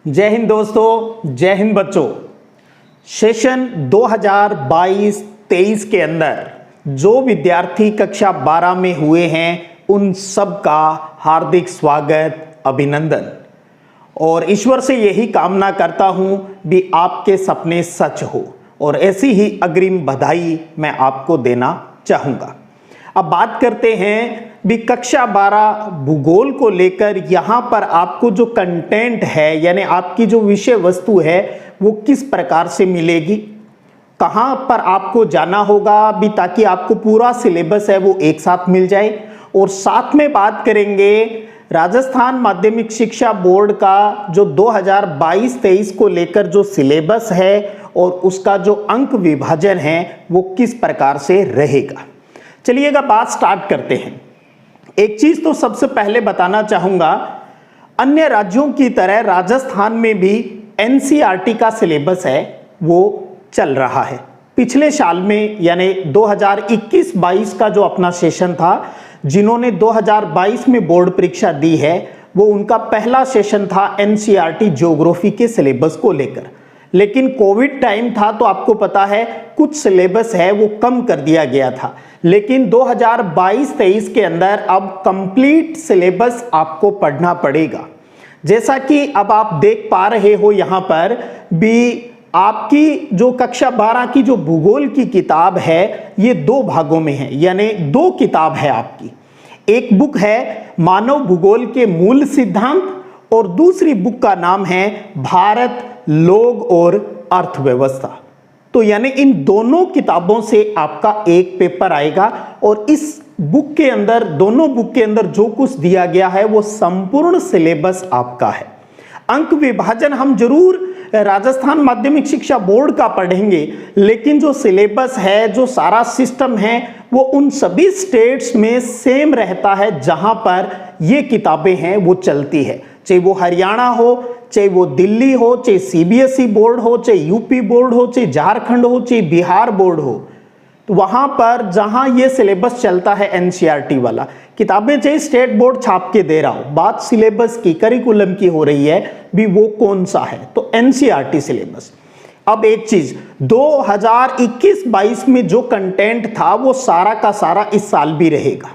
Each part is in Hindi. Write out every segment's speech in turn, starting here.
जय हिंद दोस्तों, जय हिंद बच्चों। सेशन 2022-23 के अंदर जो विद्यार्थी कक्षा 12 में हुए हैं उन सब का हार्दिक स्वागत, अभिनंदन। और ईश्वर से यही कामना करता हूं भी आपके सपने सच हो और ऐसी ही अग्रिम बधाई मैं आपको देना चाहूंगा। अब बात करते हैं भी कक्षा 12 भूगोल को लेकर। यहाँ पर आपको जो कंटेंट है यानी आपकी जो विषय वस्तु है वो किस प्रकार से मिलेगी, कहाँ पर आपको जाना होगा भी ताकि आपको पूरा सिलेबस है वो एक साथ मिल जाए। और साथ में बात करेंगे राजस्थान माध्यमिक शिक्षा बोर्ड का जो 2022-23 को लेकर जो सिलेबस है और उसका जो अंक विभाजन है वो किस प्रकार से रहेगा। चलिएगा बात स्टार्ट करते हैं। एक चीज तो सबसे पहले बताना चाहूंगा, अन्य राज्यों की तरह राजस्थान में भी एनसीईआरटी का सिलेबस है वो चल रहा है। पिछले साल में यानी 2021-22 का जो अपना सेशन था, जिन्होंने 2022 में बोर्ड परीक्षा दी है वो उनका पहला सेशन था एनसीईआरटी ज्योग्राफी के सिलेबस को लेकर। लेकिन कोविड टाइम था तो आपको पता है कुछ सिलेबस है वो कम कर दिया गया था। लेकिन 2022-23 के अंदर अब कंप्लीट सिलेबस आपको पढ़ना पड़ेगा। जैसा कि अब आप देख पा रहे हो यहाँ पर भी आपकी जो कक्षा 12 की जो भूगोल की किताब है ये दो भागों में है, यानी दो किताब है आपकी। एक बुक है मानव भूगोल के मूल सिद्धांत और दूसरी बुक का नाम है भारत, लोग और अर्थव्यवस्था। तो यानी इन दोनों किताबों से आपका एक पेपर आएगा और इस बुक के अंदर, दोनों बुक के अंदर जो कुछ दिया गया है वो संपूर्ण सिलेबस आपका है। अंक विभाजन हम जरूर राजस्थान माध्यमिक शिक्षा बोर्ड का पढ़ेंगे, लेकिन जो सिलेबस है, जो सारा सिस्टम है वो उन सभी स्टेट्स में सेम रहता है जहां पर ये किताबें हैं वो चलती है। चाहे वो हरियाणा हो, चाहे वो दिल्ली हो, चाहे सीबीएसई बोर्ड हो, चाहे यूपी बोर्ड हो, चाहे झारखंड हो, चाहे बिहार बोर्ड हो, तो वहां पर जहां ये सिलेबस चलता है एनसीईआरटी वाला, किताबें चाहे स्टेट बोर्ड छाप के दे रहा हो, बात सिलेबस की, करिकुलम की हो रही है भी वो कौन सा है, तो एनसीईआरटी सिलेबस। अब एक चीज 2021-22 में जो कंटेंट था वो सारा का सारा इस साल भी रहेगा।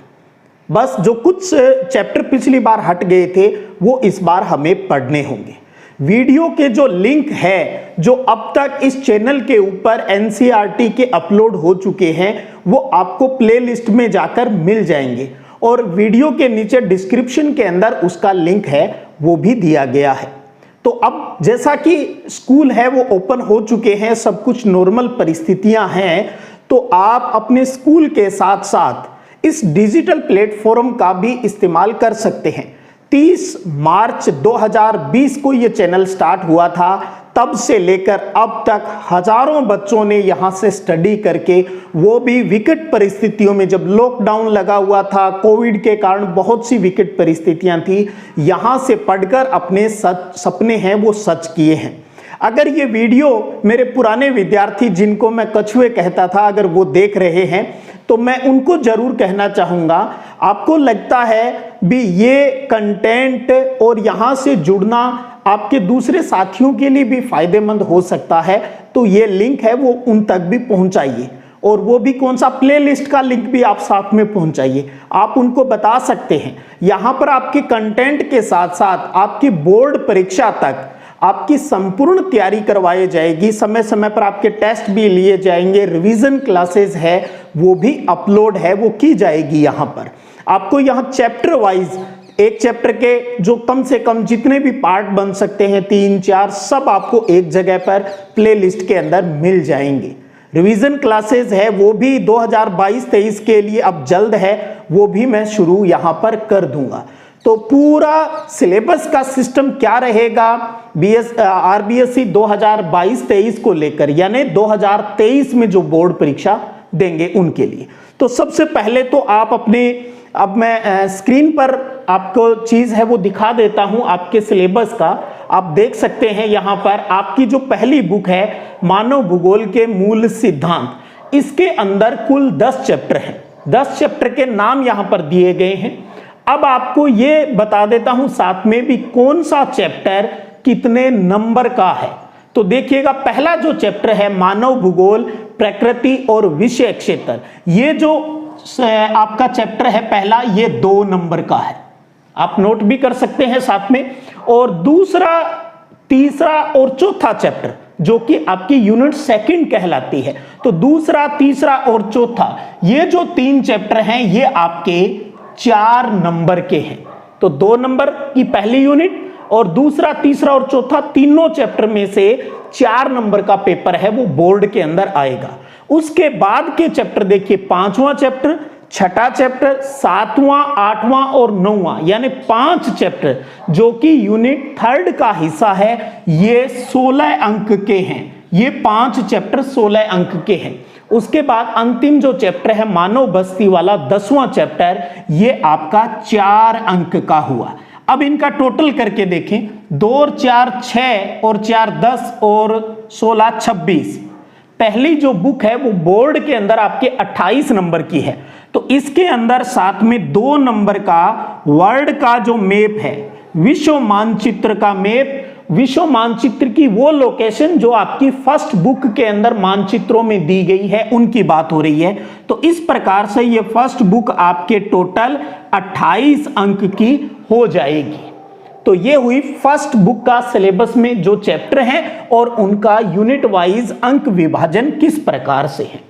बस जो कुछ चैप्टर पिछली बार हट गए थे वो इस बार हमें पढ़ने होंगे। वीडियो के जो लिंक है जो अब तक इस चैनल के ऊपर एनसीईआरटी के अपलोड हो चुके हैं वो आपको प्लेलिस्ट में जाकर मिल जाएंगे और वीडियो के नीचे डिस्क्रिप्शन के अंदर उसका लिंक है वो भी दिया गया है। तो अब जैसा कि स्कूल है वो ओपन हो चुके हैं, सब कुछ नॉर्मल परिस्थितियां हैं, तो आप अपने स्कूल के साथ साथ इस डिजिटल प्लेटफॉर्म का भी इस्तेमाल कर सकते हैं। 30 मार्च 2020 को ये चैनल स्टार्ट हुआ था, तब से लेकर अब तक हजारों बच्चों ने यहाँ से स्टडी करके, वो भी विकट परिस्थितियों में, जब लॉकडाउन लगा हुआ था, कोविड के कारण बहुत सी विकट परिस्थितियां थी, यहाँ से पढ़कर अपने सपने हैं वो सच किए हैं। अगर ये वीडियो मेरे पुराने विद्यार्थी जिनको मैं कछुए कहता था अगर वो देख रहे हैं तो मैं उनको जरूर कहना चाहूंगा, आपको लगता है भी ये कंटेंट और यहां से जुड़ना आपके दूसरे साथियों के लिए भी फायदेमंद हो सकता है, तो ये लिंक है वो उन तक भी पहुंचाइए। और वो भी कौन सा, प्लेलिस्ट का लिंक भी आप साथ में पहुंचाइए। आप उनको बता सकते हैं यहां पर आपके कंटेंट के साथ साथ आपकी बोर्ड परीक्षा तक आपकी संपूर्ण तैयारी करवाई जाएगी। समय समय पर आपके टेस्ट भी लिए जाएंगे, रिवीजन क्लासेस है वो भी अपलोड है वो की जाएगी। यहाँ पर आपको यहाँ चैप्टर वाइज, एक चैप्टर के जो कम से कम जितने भी पार्ट बन सकते हैं 3-4 सब आपको एक जगह पर प्लेलिस्ट के अंदर मिल जाएंगे। रिवीजन क्लासेस है वो भी 2022-23 के लिए अब जल्द है, वो भी मैं शुरू यहाँ पर कर दूंगा। तो पूरा सिलेबस का सिस्टम क्या रहेगा आरबीएसई 2022-23 को लेकर, यानी 2023 में जो बोर्ड परीक्षा देंगे उनके लिए। तो सबसे पहले तो आप अपने, अब मैं स्क्रीन पर आपको चीज है वो दिखा देता हूं आपके सिलेबस का। आप देख सकते हैं यहाँ पर आपकी जो पहली बुक है मानव भूगोल के मूल सिद्धांत, इसके अंदर कुल 10 चैप्टर हैं। 10 चैप्टर के नाम यहाँ पर दिए गए हैं। अब आपको ये बता देता हूं साथ में भी कौन सा चैप्टर कितने नंबर का है। तो देखिएगा, पहला जो चैप्टर है मानव भूगोल, प्रकृति और विषय क्षेत्र, ये जो आपका चैप्टर है पहला, ये 2 नंबर का है, आप नोट भी कर सकते हैं साथ में। और दूसरा, तीसरा और चौथा चैप्टर जो कि आपकी यूनिट सेकंड कहलाती है, तो दूसरा, तीसरा और चौथा, ये जो 3 चैप्टर हैं ये आपके 4 नंबर के हैं। तो 2 नंबर की पहली यूनिट और दूसरा, तीसरा और चौथा, तीनों चैप्टर में से 4 नंबर का पेपर है वो बोर्ड के अंदर आएगा। उसके बाद के चैप्टर देखिए, 5वां चैप्टर, छठा चैप्टर, 7वां, 8वां और 9वां, यानी 5 चैप्टर जो कि यूनिट 3 का हिस्सा है, ये 16 अंक के हैं। ये 5 चैप्टर 16 अंक के हैं। उसके बाद अंतिम जो चैप्टर है मानव बस्ती वाला 10वां चैप्टर, ये आपका 4 अंक का हुआ। अब इनका टोटल करके देखें, 2 और 4 6 और 4 10 और 16 26। पहली जो बुक है वो बोर्ड के अंदर आपके 28 नंबर की है, तो इसके अंदर साथ में 2 नंबर का वर्ल्ड का जो मैप है, विश्व मानचित्र का मैप, विश्व मानचित्र की वो लोकेशन जो आपकी फर्स्ट बुक के अंदर मानचित्रों में दी गई है, उनकी बात हो रही है। तो इस प्रकार से ये फर्स्ट बुक आपके टोटल 28 अंक की हो जाएगी। तो ये हुई फर्स्ट बुक का सिलेबस में जो चैप्टर हैं और उनका यूनिट वाइज अंक विभाजन किस प्रकार से है।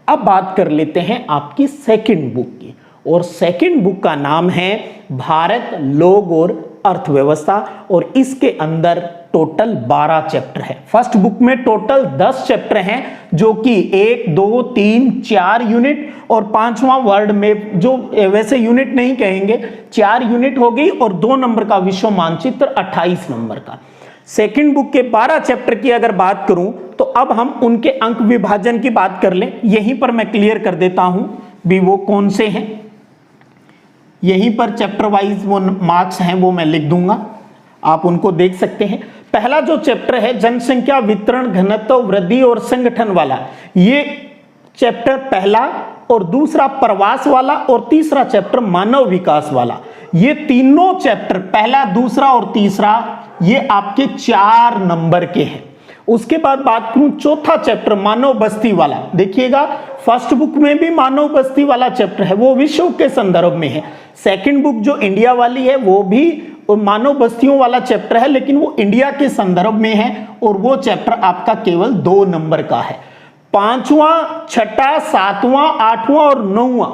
अब बात कर लेते हैं आपकी सेकंड बुक की, और सेकंड बुक का नाम है भारत, लोग और अर्थव्यवस्था, और इसके अंदर टोटल 12 चैप्टर है। फर्स्ट बुक में टोटल 10 चैप्टर हैं जो कि 1 2 3 4 यूनिट और 5वां वर्ल्ड में, जो वैसे यूनिट नहीं कहेंगे, 4 यूनिट हो गई, और 2 नंबर का विश्व मानचित्र 28 नंबर का। सेकंड बुक के 12 चैप्टर की अगर बात करूं तो अब हम उनके अंक विभाजन की बात कर लें। यहीं पर मैं क्लियर कर देता हूं भी वो कौन से हैं, यहीं पर चैप्टर वाइज वो मार्क्स हैं वो मैं लिख दूंगा, आप उनको देख सकते हैं। पहला जो चैप्टर है जनसंख्या वितरण, घनत्व वृद्धि और संगठन वाला, ये चैप्टर पहला, और दूसरा प्रवास वाला, और तीसरा चैप्टर मानव विकास वाला। ये तीनों चैप्टर, पहला, दूसरा और तीसरा, ये आपके 4 नंबर के हैं। उसके बाद बात करूं चौथा चैप्टर मानव बस्ती वाला, देखिएगा फर्स्ट बुक में भी मानव बस्ती वाला चैप्टर है, वो विश्व के संदर्भ में है। सेकंड बुक जो इंडिया वाली है वो भी मानव बस्तियों वाला चैप्टर है, लेकिन वो इंडिया के संदर्भ में है, और वो चैप्टर आपका केवल 2 नंबर का है। 5वां, छठा, 7वां, 8वां और 9वां,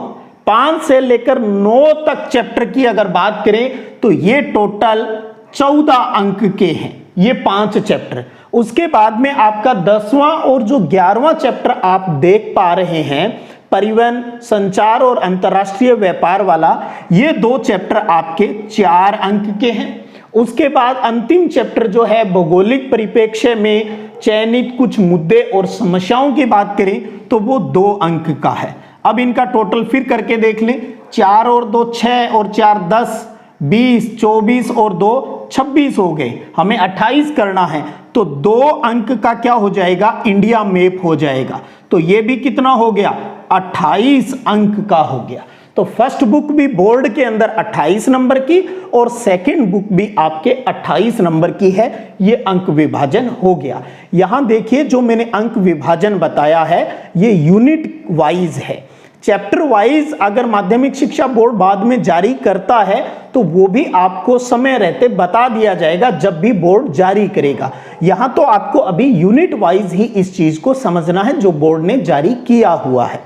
5 से लेकर 9 तक चैप्टर की अगर बात करें तो ये टोटल 14 अंक के हैं, ये 5 चैप्टर। उसके बाद में आपका 10वां और जो 11वां चैप्टर आप देख पा रहे हैं, परिवहन, संचार और अंतर्राष्ट्रीय व्यापार वाला, ये 2 चैप्टर आपके 4 अंक के हैं। उसके बाद अंतिम चैप्टर जो है भौगोलिक परिप्रेक्ष्य में चयनित कुछ मुद्दे और समस्याओं की बात करें तो वो 2 अंक का है। अब इनका टोटल फिर करके देख लें, 4 और 2 6 और 4 10, 20, 24 और 2 26 हो गए, हमें 28 करना है, तो 2 अंक का क्या हो जाएगा, इंडिया मैप हो जाएगा। तो ये भी कितना हो गया, 28 अंक का हो गया। तो फर्स्ट बुक भी बोर्ड के अंदर 28 नंबर की और सेकंड बुक भी आपके 28 नंबर की है। ये अंक विभाजन हो गया। यहां देखिए जो मैंने अंक विभाजन बताया है ये यूनिट वाइज है। चैप्टर वाइज अगर माध्यमिक शिक्षा बोर्ड बाद में जारी करता है तो वो भी आपको समय रहते बता दिया जाएगा जब भी बोर्ड जारी करेगा। यहां तो आपको अभी यूनिट वाइज ही इस चीज को समझना है जो बोर्ड ने जारी किया हुआ है।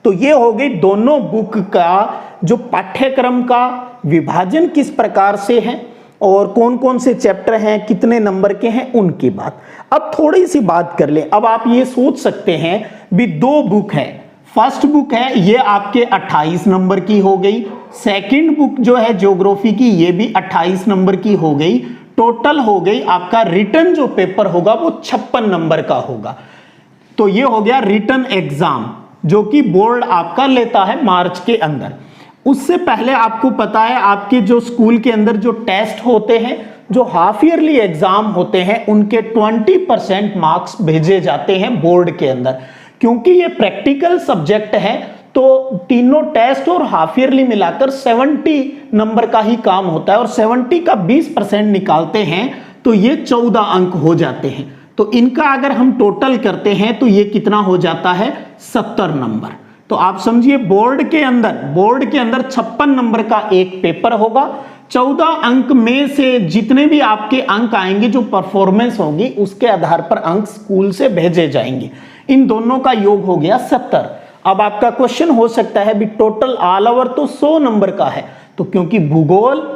तो ये हो गई दोनों बुक का जो पाठ्यक्रम का विभाजन किस प्रकार से है और कौन कौन से चैप्टर हैं, कितने नंबर के हैं, उनकी बात। अब थोड़ी सी बात कर ले। अब आप ये सोच सकते हैं भी 2 बुक है, फर्स्ट बुक है ये आपके 28 नंबर की हो गई, सेकंड बुक जो है ज्योग्राफी की ये भी 28 नंबर की हो गई, टोटल हो गई आपका रिटन जो पेपर होगा वो 56 नंबर का होगा। तो ये हो गया रिटन एग्जाम जो कि बोर्ड आपका लेता है मार्च के अंदर। उससे पहले आपको पता है आपके जो स्कूल के अंदर जो टेस्ट होते हैं, जो हाफ ईयरली एग्जाम होते हैं, उनके 20% मार्क्स भेजे जाते हैं बोर्ड के अंदर। क्योंकि ये प्रैक्टिकल सब्जेक्ट है तो तीनों टेस्ट और हाफ ईयरली मिलाकर 70 नंबर का ही काम होता है और 70 का 20% निकालते हैं तो ये 14 अंक हो जाते हैं। तो इनका अगर हम टोटल करते हैं तो ये कितना हो जाता है, 70 नंबर। तो आप समझिए बोर्ड के अंदर 56 नंबर का एक पेपर होगा। 14 अंक में से जितने भी आपके अंक आएंगे, जो परफॉर्मेंस होगी उसके आधार पर अंक स्कूल से भेजे जाएंगे। इन दोनों का योग हो गया 70। अब आपका क्वेश्चन हो सकता है भी टोटल ऑल ओवर तो 100 नंबर का है, तो क्योंकि भूगोल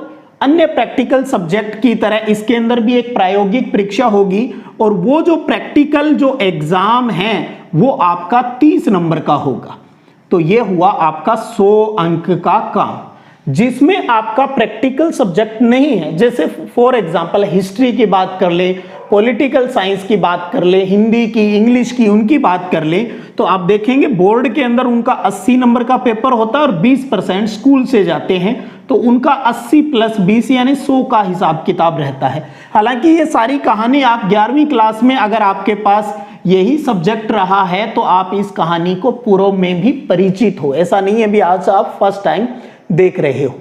अन्य प्रैक्टिकल सब्जेक्ट की तरह इसके अंदर भी एक प्रायोगिक परीक्षा होगी, और वो जो प्रैक्टिकल जो एग्जाम है वो आपका 30 नंबर का होगा। तो ये हुआ आपका 100 अंक का काम, जिसमें आपका प्रैक्टिकल सब्जेक्ट नहीं है। जैसे फॉर एग्जांपल हिस्ट्री की बात कर ले, पॉलिटिकल साइंस की बात कर ले, हिंदी की, इंग्लिश की, उनकी बात कर ले, तो आप देखेंगे बोर्ड के अंदर उनका 80 नंबर का पेपर होता है और 20% स्कूल से जाते हैं, तो उनका 80 + 20 यानी 100 का हिसाब किताब रहता है। हालांकि ये सारी कहानी आप 11वीं क्लास में अगर आपके पास यही सब्जेक्ट रहा है तो आप इस कहानी को पूर्व में भी परिचित हो, ऐसा नहीं है भी आज आप फर्स्ट टाइम देख रहे हो।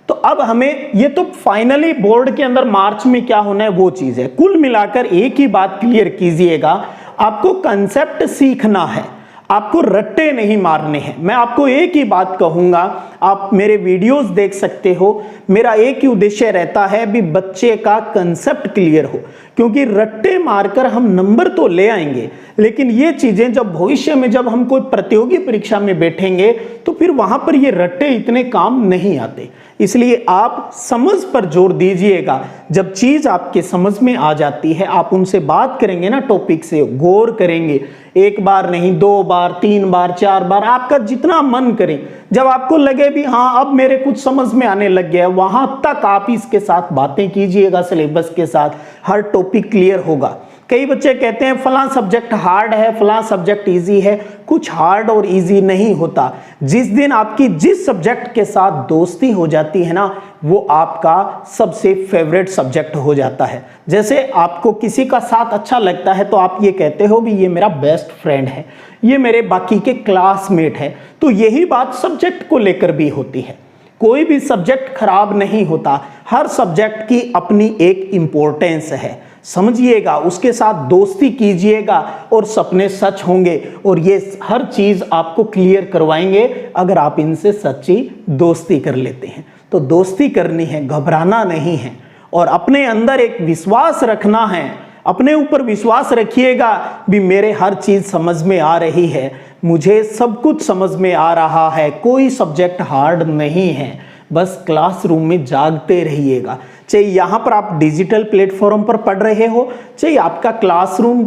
तो अब हमें ये तो फाइनली बोर्ड के अंदर मार्च में क्या होना है वो चीज है। कुल मिलाकर एक ही बात क्लियर कीजिएगा, आपको कंसेप्ट सीखना है, आपको रट्टे नहीं मारने हैं। मैं आपको एक ही बात कहूंगा, आप मेरे वीडियोस देख सकते हो, मेरा एक ही उद्देश्य रहता है भी बच्चे का कंसेप्ट क्लियर हो, क्योंकि रट्टे मारकर हम नंबर तो ले आएंगे, लेकिन ये चीजें जब भविष्य में जब हम कोई प्रतियोगी परीक्षा में बैठेंगे तो फिर वहां पर ये रट्टे इतने काम नहीं आते। इसलिए आप समझ पर जोर दीजिएगा। जब चीज आपके समझ में आ जाती है, आप उनसे बात करेंगे ना, टॉपिक से गौर करेंगे, एक बार नहीं 2 बार 3 बार 4 बार, आपका जितना मन करे, जब आपको लगे भी हाँ अब मेरे कुछ समझ में आने लग गया, वहां तक आप इसके साथ बातें कीजिएगा, सिलेबस के साथ हर टॉपिक क्लियर होगा। कई बच्चे कहते हैं फलां सब्जेक्ट हार्ड है, फलां सब्जेक्ट इजी है। कुछ हार्ड और इजी नहीं होता। जिस दिन आपकी जिस सब्जेक्ट के साथ दोस्ती हो जाती है ना, वो आपका सबसे फेवरेट सब्जेक्ट हो जाता है। जैसे आपको किसी का साथ अच्छा लगता है तो आप ये कहते हो भी ये मेरा बेस्ट फ्रेंड है, ये मेरे बाकी के क्लासमेट है। तो यही बात सब्जेक्ट को लेकर भी होती है। कोई भी सब्जेक्ट खराब नहीं होता, हर सब्जेक्ट की अपनी एक इंपॉर्टेंस है। समझिएगा, उसके साथ दोस्ती कीजिएगा और सपने सच होंगे, और ये हर चीज आपको क्लियर करवाएंगे अगर आप इनसे सच्ची दोस्ती कर लेते हैं। तो दोस्ती करनी है, घबराना नहीं है, और अपने अंदर एक विश्वास रखना है। अपने ऊपर विश्वास रखिएगा भी मेरे हर चीज समझ में आ रही है, मुझे सब कुछ समझ में आ रहा है, कोई सब्जेक्ट हार्ड नहीं है। बस क्लासरूम में जागते रहिएगा। चाहे यहाँ पर आप डिजिटल प्लेटफॉर्म पर पढ़ रहे हो, चाहे आपका क्लासरूम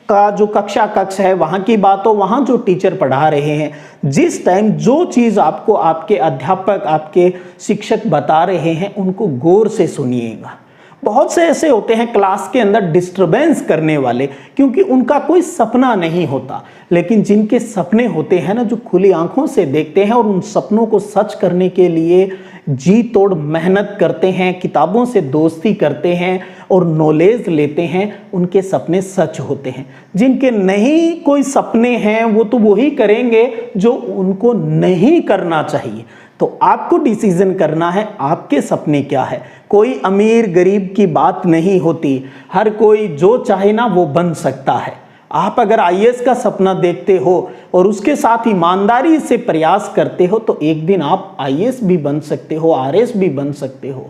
का जो कक्ष है वहाँ की बात हो, वहाँ जो टीचर पढ़ा रहे हैं, जिस टाइम जो चीज़ आपको आपके अध्यापक, आपके शिक्षक बता रहे हैं, उनको गौर से सुनिएगा। बहुत से ऐसे होते हैं क्लास के अंदर डिस्टरबेंस करने वाले, क्योंकि उनका कोई सपना नहीं होता। लेकिन जिनके सपने होते हैं ना, जो खुली आंखों से देखते हैं और उन सपनों को सच करने के लिए जी तोड़ मेहनत करते हैं, किताबों से दोस्ती करते हैं और नॉलेज लेते हैं, उनके सपने सच होते हैं। जिनके नहीं कोई सपने हैं वो तो वही करेंगे जो उनको नहीं करना चाहिए। तो आपको डिसीजन करना है आपके सपने क्या है। कोई अमीर गरीब की बात नहीं होती, हर कोई जो चाहे ना वो बन सकता है। आप अगर आईएएस का सपना देखते हो और उसके साथ ईमानदारी से प्रयास करते हो तो एक दिन आप आईएएस भी बन सकते हो, आरएस भी बन सकते हो।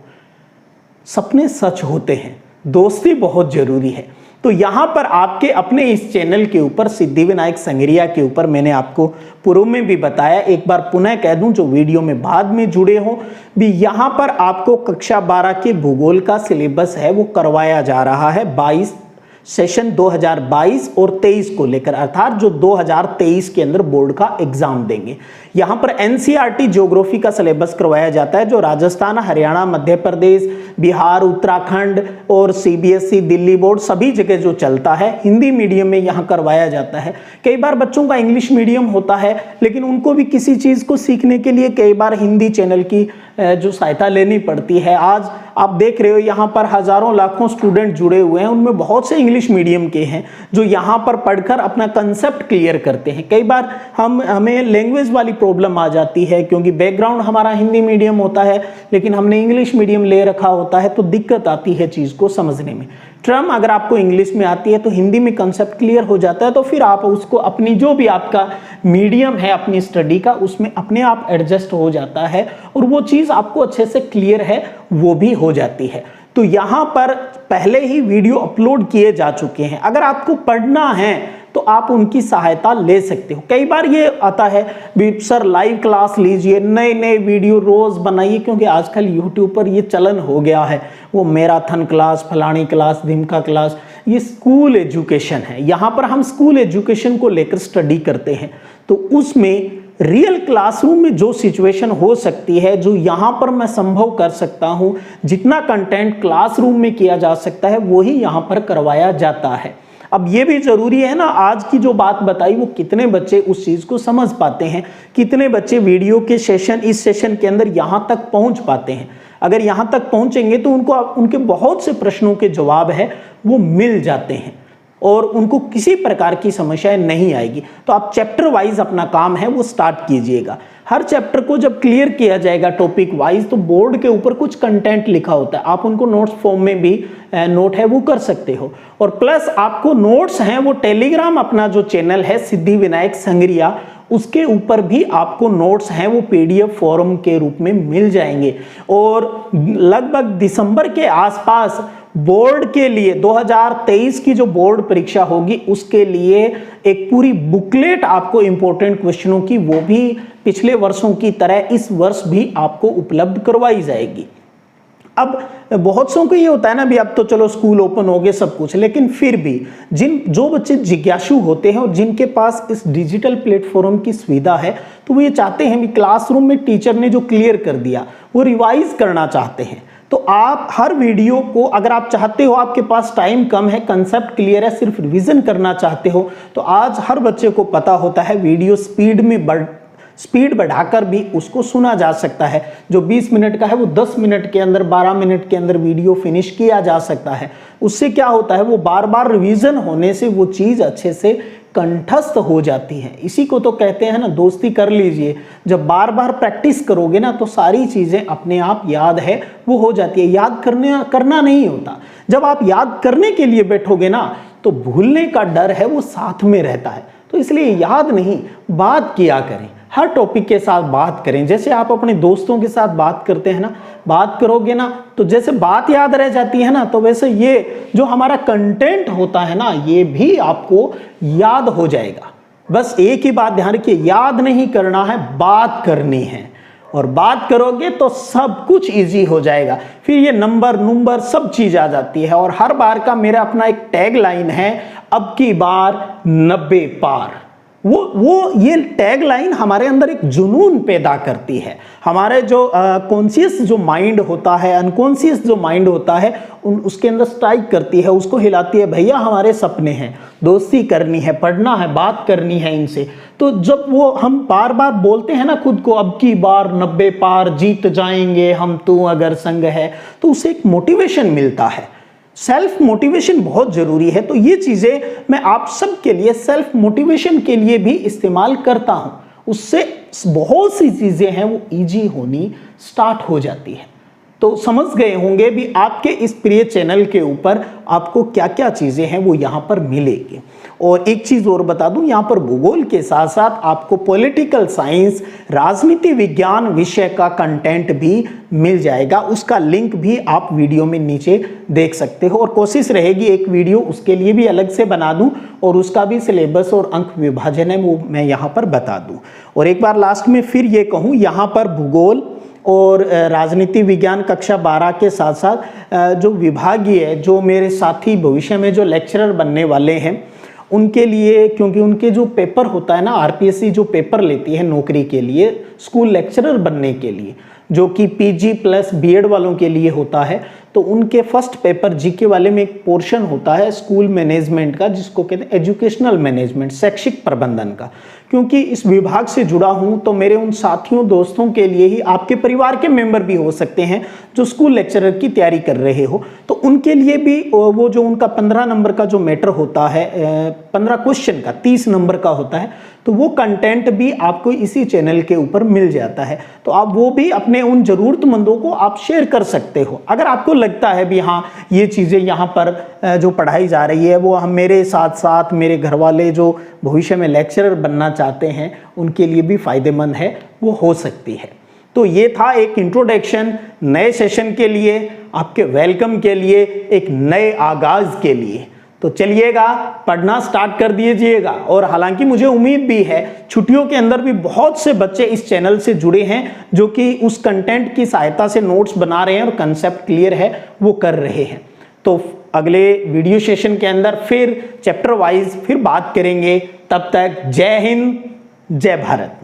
सपने सच होते हैं, दोस्ती बहुत जरूरी है। तो यहाँ पर आपके अपने इस चैनल के ऊपर सिद्धिविनायक संगरिया के ऊपर मैंने आपको पूर्व में भी बताया, एक बार पुनः कह दूं जो वीडियो में बाद में जुड़े हो भी, यहाँ पर आपको कक्षा 12 के भूगोल का सिलेबस है वो करवाया जा रहा है 22 सेशन 2022 और 23 को लेकर, अर्थात जो 2023 के अंदर बोर्ड का एग्जाम देंगे। यहाँ पर एनसीईआरटी ज्योग्राफी का सिलेबस करवाया जाता है, जो राजस्थान, हरियाणा, मध्य प्रदेश, बिहार, उत्तराखंड और सीबीएसई, दिल्ली बोर्ड सभी जगह जो चलता है, हिंदी मीडियम में यहाँ करवाया जाता है। कई बार बच्चों का इंग्लिश मीडियम होता है, लेकिन उनको भी किसी चीज़ को सीखने के लिए कई बार हिंदी चैनल की जो सहायता लेनी पड़ती है। आज आप देख रहे हो यहाँ पर हजारों लाखों स्टूडेंट जुड़े हुए हैं, उनमें बहुत से इंग्लिश मीडियम के हैं जो यहाँ पर पढ़कर अपना कंसेप्ट क्लियर करते हैं। कई बार हमें लैंग्वेज वाली प्रॉब्लम आ जाती है, क्योंकि बैकग्राउंड हमारा हिंदी मीडियम होता है लेकिन हमने इंग्लिश मीडियम ले रखा होता है, तो दिक्कत आती है चीज़ को समझने में। टर्म अगर आपको इंग्लिश में आती है तो हिंदी में कंसेप्ट क्लियर हो जाता है, तो फिर आप उसको अपनी जो भी आपका मीडियम है अपनी स्टडी का, उसमें अपने आप एडजस्ट हो जाता है और वो चीज़ आपको अच्छे से क्लियर है वो भी हो जाती है। तो यहाँ पर पहले ही वीडियो अपलोड किए जा चुके हैं, अगर आपको पढ़ना है तो आप उनकी सहायता ले सकते हो। कई बार ये आता है भी सर लाइव क्लास लीजिए, नए नए वीडियो रोज बनाइए, क्योंकि आजकल यूट्यूब पर ये चलन हो गया है, वो मैराथन क्लास, फलानी क्लास, धिमका क्लास, ये स्कूल एजुकेशन है। यहाँ पर हम स्कूल एजुकेशन को लेकर स्टडी करते हैं, तो उसमें रियल क्लासरूम में जो सिचुएशन हो सकती है, जो यहाँ पर मैं संभव कर सकता हूँ, जितना कंटेंट क्लासरूम में किया जा सकता है वही यहाँ पर करवाया जाता है। अब ये भी जरूरी है ना, आज की जो बात बताई वो कितने बच्चे उस चीज को समझ पाते हैं, कितने बच्चे वीडियो के सेशन, इस सेशन के अंदर यहाँ तक पहुँच पाते हैं। अगर यहाँ तक पहुँचेंगे तो उनको उनके बहुत से प्रश्नों के जवाब है वो मिल जाते हैं और उनको किसी प्रकार की समस्याएं नहीं आएगी। तो आप चैप्टर वाइज अपना काम है वो स्टार्ट कीजिएगा। हर चैप्टर को जब क्लियर किया जाएगा टॉपिक वाइज, तो बोर्ड के ऊपर कुछ कंटेंट लिखा होता है, आप उनको नोट्स फॉर्म में भी नोट है वो कर सकते हो। और प्लस आपको नोट्स हैं वो टेलीग्राम अपना जो चैनल है सिद्धि विनायक संग्रिया, उसके ऊपर भी आपको नोट्स हैं वो पीडीएफ फॉर्म के रूप में मिल जाएंगे। और लगभग दिसंबर के आसपास बोर्ड के लिए 2023 की जो बोर्ड परीक्षा होगी उसके लिए एक पूरी बुकलेट आपको इंपॉर्टेंट क्वेश्चनों की, वो भी पिछले वर्षों की तरह इस वर्ष भी आपको उपलब्ध करवाई जाएगी। अब बहुत सौ को ये होता है ना भी अब तो चलो स्कूल ओपन हो गए सब कुछ, लेकिन फिर भी जो बच्चे जिज्ञासु होते हैं और जिनके पास इस डिजिटल प्लेटफॉर्म की सुविधा है, तो वो ये चाहते हैं भी क्लासरूम में टीचर ने जो क्लियर कर दिया वो रिवाइज करना चाहते हैं। तो आप हर वीडियो को, अगर आप चाहते हो, आपके पास टाइम कम है, कंसेप्ट क्लियर है, सिर्फ रिवीजन करना चाहते हो, तो आज हर बच्चे को पता होता है वीडियो स्पीड बढ़ाकर भी उसको सुना जा सकता है। जो 20 मिनट का है वो 10 मिनट के अंदर, 12 मिनट के अंदर वीडियो फिनिश किया जा सकता है। उससे क्या होता है, वो बार बार रिवीजन होने से वो चीज़ अच्छे से कंठस्थ हो जाती है। इसी को तो कहते हैं ना, दोस्ती कर लीजिए। जब बार बार प्रैक्टिस करोगे ना तो सारी चीज़ें अपने आप याद है वो हो जाती है। याद करना नहीं होता। जब आप याद करने के लिए बैठोगे ना तो भूलने का डर है वो साथ में रहता है। तो इसलिए याद नहीं, बात किया करें, हर टॉपिक के साथ बात करें। जैसे आप अपने दोस्तों के साथ बात करते हैं ना, बात करोगे ना तो जैसे बात याद रह जाती है ना, तो वैसे ये जो हमारा कंटेंट होता है ना ये भी आपको याद हो जाएगा। बस एक ही बात ध्यान रखिए, याद नहीं करना है, बात करनी है। और बात करोगे तो सब कुछ इजी हो जाएगा। फिर ये नंबर सब चीज आ जाती है। और हर बार का मेरा अपना एक टैग लाइन है, अब की बार 90 पार। वो ये टैग लाइन हमारे अंदर एक जुनून पैदा करती है। हमारे जो कॉन्शियस जो माइंड होता है, अनकॉन्शियस जो माइंड होता है, उसके अंदर स्ट्राइक करती है, उसको हिलाती है, भैया हमारे सपने हैं, दोस्ती करनी है, पढ़ना है, बात करनी है इनसे। तो जब वो हम बार बार बोलते हैं ना खुद को, अब की बार 90 पार, जीत जाएंगे हम तू अगर संग है, तो उसे एक मोटिवेशन मिलता है। सेल्फ मोटिवेशन बहुत जरूरी है। तो ये चीजें मैं आप सबके लिए सेल्फ मोटिवेशन के लिए भी इस्तेमाल करता हूं। उससे बहुत सी चीजें हैं वो इजी होनी स्टार्ट हो जाती है। तो समझ गए होंगे भी आपके इस प्रिय चैनल के ऊपर आपको क्या क्या चीजें हैं वो यहाँ पर मिलेगी। और एक चीज और बता दूं, यहाँ पर भूगोल के साथ साथ आपको पॉलिटिकल साइंस, राजनीति विज्ञान विषय का कंटेंट भी मिल जाएगा। उसका लिंक भी आप वीडियो में नीचे देख सकते हो। और कोशिश रहेगी एक वीडियो उसके लिए भी अलग से बना दूं और उसका भी सिलेबस और अंक विभाजन है वो मैं यहाँ पर बता दूं। और एक बार लास्ट में फिर ये कहूँ, यहाँ पर भूगोल और राजनीति विज्ञान कक्षा 12 के साथ साथ जो विभागीय, जो मेरे साथी भविष्य में जो लेक्चरर बनने वाले हैं उनके लिए, क्योंकि उनके जो पेपर होता है ना, आरपीएससी जो पेपर लेती है नौकरी के लिए, स्कूल लेक्चरर बनने के लिए, जो कि पीजी प्लस बीएड वालों के लिए होता है, तो उनके फर्स्ट पेपर जीके वाले में एक पोर्शन होता है स्कूल मैनेजमेंट का, जिसको कहते हैं एजुकेशनल मैनेजमेंट, शैक्षिक प्रबंधन का। क्योंकि इस विभाग से जुड़ा हूं तो मेरे उन साथियों दोस्तों के लिए ही, आपके परिवार के मेंबर भी हो सकते हैं जो स्कूल लेक्चरर की तैयारी कर रहे हो, तो उनके लिए भी वो जो उनका 15 नंबर का जो मैटर होता है, 15 क्वेश्चन का 30 नंबर का होता है, तो वो कंटेंट भी आपको इसी चैनल के ऊपर मिल जाता है। तो आप वो भी अपने उन जरूरतमंदों को आप शेयर कर सकते हो। अगर आपको लगता है भी हाँ ये चीज़ें यहाँ पर जो पढ़ाई जा रही है वो हम मेरे साथ साथ मेरे घर वाले जो भविष्य में लेक्चरर बनना चाहते हैं उनके लिए भी फायदेमंद है, वो हो सकती है। तो ये था एक इंट्रोडक्शन नए सेशन के लिए, आपके वेलकम के लिए, एक नए आगाज के लिए। तो चलिएगा पढ़ना स्टार्ट कर दीजिएगा। और हालांकि मुझे उम्मीद भी है छुट्टियों के अंदर भी बहुत से बच्चे इस चैनल से जुड़े हैं जो कि उस कंटेंट की सहायता से नोट्स बना रहे हैं और कंसेप्ट क्लियर है वो कर रहे हैं। तो अगले वीडियो सेशन के अंदर फिर चैप्टर वाइज फिर बात करेंगे। तब तक जय हिंद, जय भारत।